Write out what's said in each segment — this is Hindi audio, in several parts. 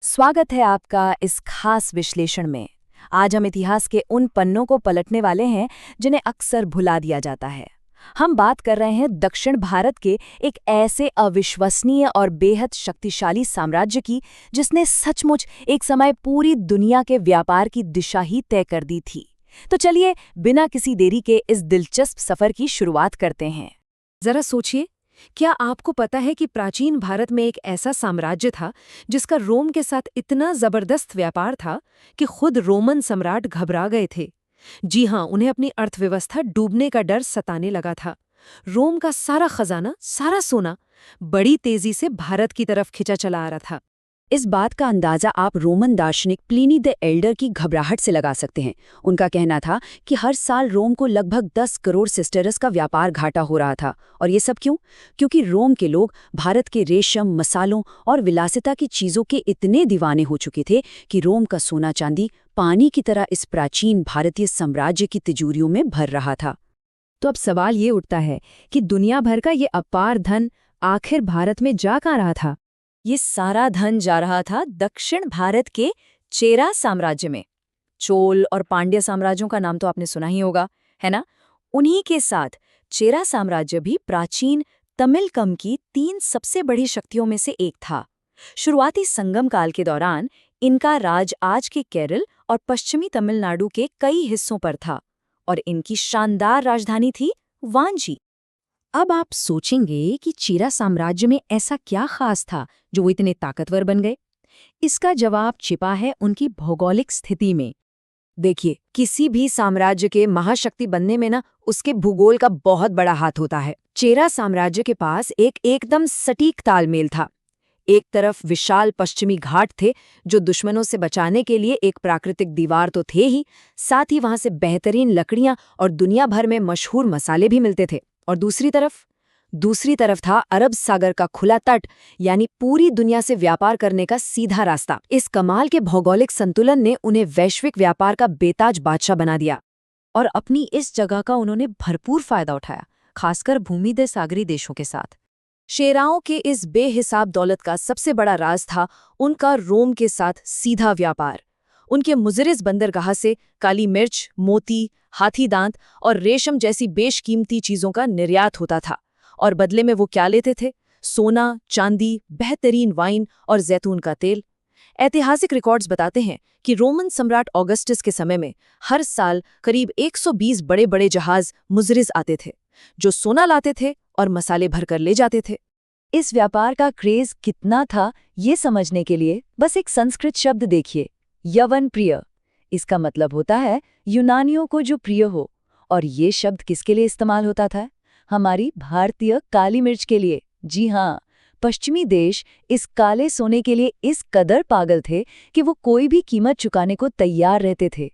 स्वागत है आपका इस खास विश्लेषण में। आज हम इतिहास के उन पन्नों को पलटने वाले हैं जिन्हें अक्सर भुला दिया जाता है। हम बात कर रहे हैं दक्षिण भारत के एक ऐसे अविश्वसनीय और बेहद शक्तिशाली साम्राज्य की जिसने सचमुच एक समय पूरी दुनिया के व्यापार की दिशा ही तय कर दी थी। तो चलिए बिना किसी देरी के इस दिलचस्प सफर की शुरुआत करते हैं। जरा सोचिए, क्या आपको पता है कि प्राचीन भारत में एक ऐसा साम्राज्य था जिसका रोम के साथ इतना जबरदस्त व्यापार था कि खुद रोमन सम्राट घबरा गए थे। जी हाँ, उन्हें अपनी अर्थव्यवस्था डूबने का डर सताने लगा था। रोम का सारा खजाना, सारा सोना बड़ी तेजी से भारत की तरफ खिंचा चला आ रहा था। इस बात का अंदाजा आप रोमन दार्शनिक प्लिनी द एल्डर की घबराहट से लगा सकते हैं। उनका कहना था कि हर साल रोम को लगभग 10 करोड़ सिस्टरस का व्यापार घाटा हो रहा था। और ये सब क्यों? क्योंकि रोम के लोग भारत के रेशम, मसालों और विलासिता की चीज़ों के इतने दीवाने हो चुके थे कि रोम का सोना चांदी पानी की तरह इस प्राचीन भारतीय साम्राज्य की तिजोरियों में भर रहा था। तो अब सवाल ये उठता है कि दुनिया भर का ये अपार धन आखिर भारत में जा कहाँ रहा था? ये सारा धन जा रहा था दक्षिण भारत के चेरा साम्राज्य में। चोल और पांड्य साम्राज्यों का नाम तो आपने सुना ही होगा, है ना? उन्हीं के साथ चेरा साम्राज्य भी प्राचीन तमिलकम की 3 सबसे बड़ी शक्तियों में से एक था। शुरुआती संगम काल के दौरान इनका राज आज के केरल और पश्चिमी तमिलनाडु के कई हिस्सों पर था और इनकी शानदार राजधानी थी वांची। अब आप सोचेंगे कि चेरा साम्राज्य में ऐसा क्या खास था जो वो इतने ताकतवर बन गए? इसका जवाब छिपा है उनकी भौगोलिक स्थिति में। देखिए, किसी भी साम्राज्य के महाशक्ति बनने में ना उसके भूगोल का बहुत बड़ा हाथ होता है। चेरा साम्राज्य के पास एक एकदम सटीक तालमेल था। एक तरफ विशाल पश्चिमी घाट थे जो दुश्मनों से बचाने के लिए एक प्राकृतिक दीवार तो थे ही, साथ ही वहां से बेहतरीन लकड़ियां और दुनिया भर में मशहूर मसाले भी मिलते थे। और दूसरी तरफ था अरब सागर का खुला तट, यानी पूरी दुनिया से व्यापार करने का सीधा रास्ता। इस कमाल के भौगोलिक संतुलन ने उन्हें वैश्विक व्यापार का बेताज बादशाह बना दिया और अपनी इस जगह का उन्होंने भरपूर फायदा उठाया, खासकर भूमिधर सागरी देशों के साथ। शेराओं के इस बेहिसाब दौलत का सबसे बड़ा राज था उनका रोम के साथ सीधा व्यापार। उनके मुजरिस बंदरगाह से काली मिर्च, मोती, हाथी दांत और रेशम जैसी बेशकीमती चीजों का निर्यात होता था। और बदले में वो क्या लेते थे? सोना, चांदी, बेहतरीन वाइन और जैतून का तेल। ऐतिहासिक रिकॉर्ड्स बताते हैं कि रोमन सम्राट ऑगस्टस के समय में हर साल करीब 120 बड़े बड़े जहाज मुजरिस आते थे जो सोना लाते थे और मसाले भरकर ले जाते थे। इस व्यापार का क्रेज कितना था ये समझने के लिए बस एक संस्कृत शब्द देखिए, यवन प्रिय। इसका मतलब होता है यूनानियों को जो प्रिय हो। और ये शब्द किसके लिए इस्तेमाल होता था? हमारी भारतीय काली मिर्च के लिए। जी हाँ, पश्चिमी देश इस काले सोने के लिए इस कदर पागल थे कि वो कोई भी कीमत चुकाने को तैयार रहते थे।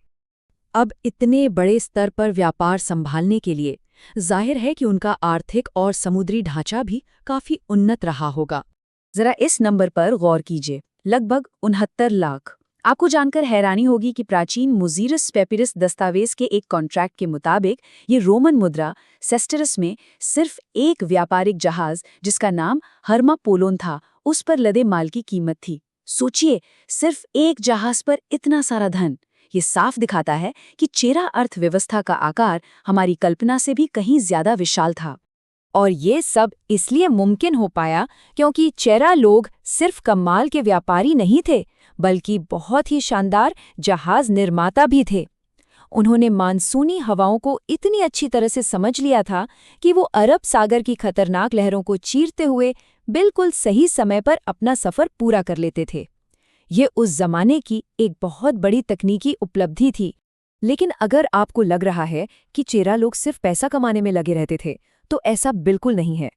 अब इतने बड़े स्तर पर व्यापार संभालने के लिए जाहिर है कि उनका आर्थिक और समुद्री ढांचा भी काफी उन्नत रहा होगा। जरा इस नंबर पर गौर कीजिए, लगभग 69 लाख। आपको जानकर हैरानी होगी कि प्राचीन मुजीरस पेपिरस दस्तावेज के एक कॉन्ट्रैक्ट के मुताबिक ये रोमन मुद्रा सेस्टरस में सिर्फ एक व्यापारिक जहाज जिसका नाम हर्मा पोलोन था, उस पर लदे माल की कीमत थी। सोचिए, सिर्फ एक जहाज पर इतना सारा धन। ये साफ दिखाता है कि चेरा अर्थव्यवस्था का आकार हमारी कल्पना से भी कहीं ज्यादा विशाल था। और ये सब इसलिए मुमकिन हो पाया क्योंकि चेरा लोग सिर्फ कमाल के व्यापारी नहीं थे, बल्कि बहुत ही शानदार जहाज निर्माता भी थे। उन्होंने मानसूनी हवाओं को इतनी अच्छी तरह से समझ लिया था कि वो अरब सागर की खतरनाक लहरों को चीरते हुए बिल्कुल सही समय पर अपना सफर पूरा कर लेते थे। ये उस जमाने की एक बहुत बड़ी तकनीकी उपलब्धि थी। लेकिन अगर आपको लग रहा है कि चेरा लोग सिर्फ पैसा कमाने में लगे रहते थे, तो ऐसा बिल्कुल नहीं है।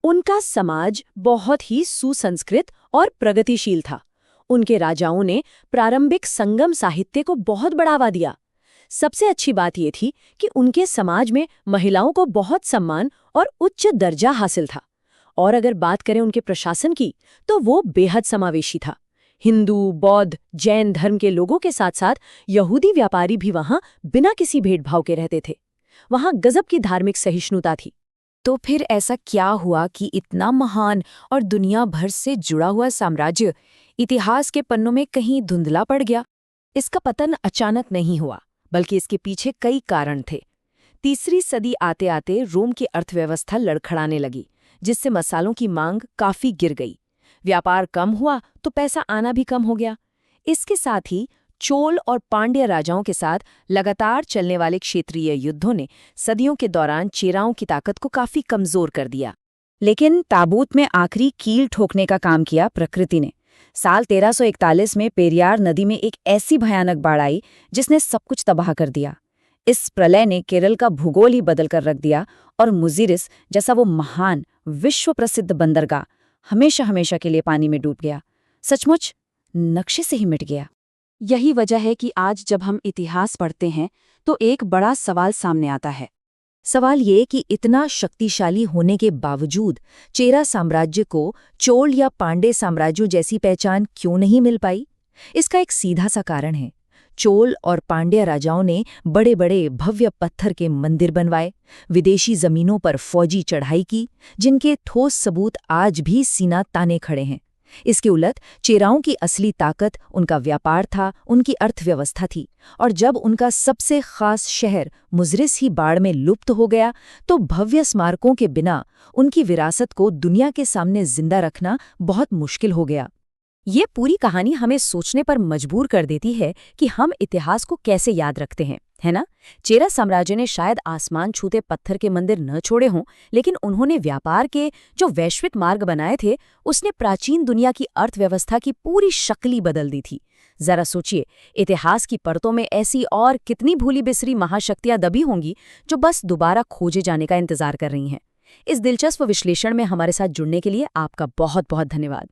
उनका समाज बहुत ही सुसंस्कृत और प्रगतिशील था। उनके राजाओं ने प्रारंभिक संगम साहित्य को बहुत बढ़ावा दिया। सबसे अच्छी बात ये थी कि उनके समाज में महिलाओं को बहुत सम्मान और उच्च दर्जा हासिल था। और अगर बात करें उनके प्रशासन की, तो वो बेहद समावेशी था। हिंदू, बौद्ध, जैन धर्म के लोगों के साथ साथ यहूदी व्यापारी भी वहां बिना किसी भेदभाव के रहते थे। वहां गजब की धार्मिक सहिष्णुता थी। तो फिर ऐसा क्या हुआ कि इतना महान और दुनिया भर से जुड़ा हुआ साम्राज्य इतिहास के पन्नों में कहीं धुंधला पड़ गया। इसका पतन अचानक नहीं हुआ, बल्कि इसके पीछे कई कारण थे। तीसरी सदी आते आते रोम की अर्थव्यवस्था लड़खड़ाने लगी, जिससे मसालों की मांग काफी गिर गई। व्यापार कम हुआ तो पैसा आना भी कम हो गया। इसके साथ ही चोल और पांड्य राजाओं के साथ लगातार चलने वाले क्षेत्रीय युद्धों ने सदियों के दौरान चेराओं की ताकत को काफी कमजोर कर दिया। लेकिन ताबूत में आखिरी कील ठोकने का काम किया प्रकृति ने। साल 1341 में पेरियार नदी में एक ऐसी भयानक बाढ़ आई जिसने सब कुछ तबाह कर दिया। इस प्रलय ने केरल का भूगोल ही बदल कर रख दिया और मुजीरिस जैसा वो महान विश्व प्रसिद्ध बंदरगाह हमेशा हमेशा के लिए पानी में डूब गया। सचमुच नक्शे से ही मिट गया। यही वजह है कि आज जब हम इतिहास पढ़ते हैं तो एक बड़ा सवाल सामने आता है। सवाल ये कि इतना शक्तिशाली होने के बावजूद चेरा साम्राज्य को चोल या पांडे साम्राज्यों जैसी पहचान क्यों नहीं मिल पाई? इसका एक सीधा सा कारण है। चोल और पांड्य राजाओं ने बड़े बड़े भव्य पत्थर के मंदिर बनवाए, विदेशी जमीनों पर फौजी चढ़ाई की, जिनके ठोस सबूत आज भी सीना ताने खड़े हैं। इसके उलट चेराओं की असली ताकत उनका व्यापार था, उनकी अर्थव्यवस्था थी। और जब उनका सबसे खास शहर मुजरिस ही बाढ़ में लुप्त हो गया तो भव्य स्मारकों के बिना उनकी विरासत को दुनिया के सामने जिंदा रखना बहुत मुश्किल हो गया। ये पूरी कहानी हमें सोचने पर मजबूर कर देती है कि हम इतिहास को कैसे याद रखते हैं, है ना? चेरा साम्राज्य ने शायद आसमान छूते पत्थर के मंदिर न छोड़े हों, लेकिन उन्होंने व्यापार के जो वैश्विक मार्ग बनाए थे, उसने प्राचीन दुनिया की अर्थव्यवस्था की पूरी शक्ल ही बदल दी थी। जरा सोचिए, इतिहास की परतों में ऐसी और कितनी भूली बिसरी महाशक्तियां दबी होंगी जो बस दोबारा खोजे जाने का इंतजार कर रही हैं। इस दिलचस्प विश्लेषण में हमारे साथ जुड़ने के लिए आपका बहुत बहुत धन्यवाद।